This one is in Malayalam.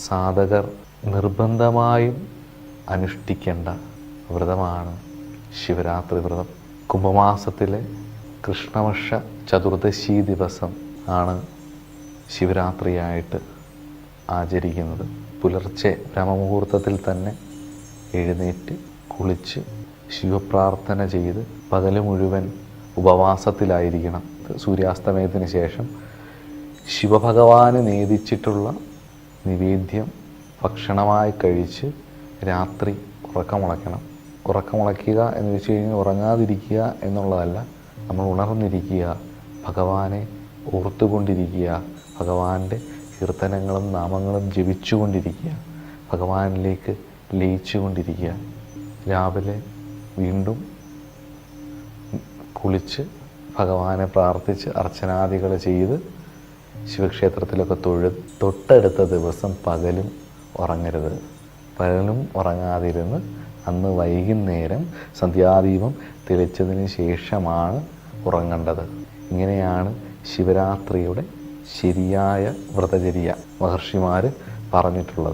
സാധകർ നിർബന്ധമായും അനുഷ്ഠിക്കേണ്ട വ്രതമാണ് ശിവരാത്രി വ്രതം. കുംഭമാസത്തിലെ കൃഷ്ണപക്ഷ ചതുർദശി ദിവസം ആണ് ശിവരാത്രിയായിട്ട് ആചരിക്കുന്നത്. പുലർച്ചെ ബ്രഹ്മമുഹൂർത്തത്തിൽ തന്നെ എഴുന്നേറ്റ് കുളിച്ച് ശിവപ്രാർത്ഥന ചെയ്ത് പകല് മുഴുവൻ ഉപവാസത്തിലായിരിക്കണം. സൂര്യാസ്തമയത്തിന് ശേഷം ശിവഭഗവാന് നേദിച്ചിട്ടുള്ള നിവേദ്യം ഭക്ഷണമായി കഴിച്ച് രാത്രി ഉറക്കമുളയ്ക്കണം. ഉറക്കമുളയ്ക്കുക എന്ന് വെച്ച് കഴിഞ്ഞാൽ ഉറങ്ങാതിരിക്കുക എന്നുള്ളതല്ല, നമ്മൾ ഉണർന്നിരിക്കുക, ഭഗവാനെ ഓർത്തുകൊണ്ടിരിക്കുക, ഭഗവാന്റെ കീർത്തനങ്ങളും നാമങ്ങളും ജപിച്ചുകൊണ്ടിരിക്കുക, ഭഗവാനിലേക്ക് ലയിച്ചുകൊണ്ടിരിക്കുക. രാവിലെ വീണ്ടും കുളിച്ച് ഭഗവാനെ പ്രാർത്ഥിച്ച് അർച്ചനാദികൾ ചെയ്ത് ശിവക്ഷേത്രത്തിലൊക്കെ തൊട്ടടുത്ത ദിവസം പകലും ഉറങ്ങരുത്. പകലും ഉറങ്ങാതിരുന്ന് അന്ന് വൈകുന്നേരം സന്ധ്യാദീപം തെളിച്ചതിന് ശേഷമാണ് ഉറങ്ങേണ്ടത്. ഇങ്ങനെയാണ് ശിവരാത്രിയുടെ ശരിയായ വ്രതചര്യ മഹർഷിമാർ പറഞ്ഞിട്ടുള്ളത്.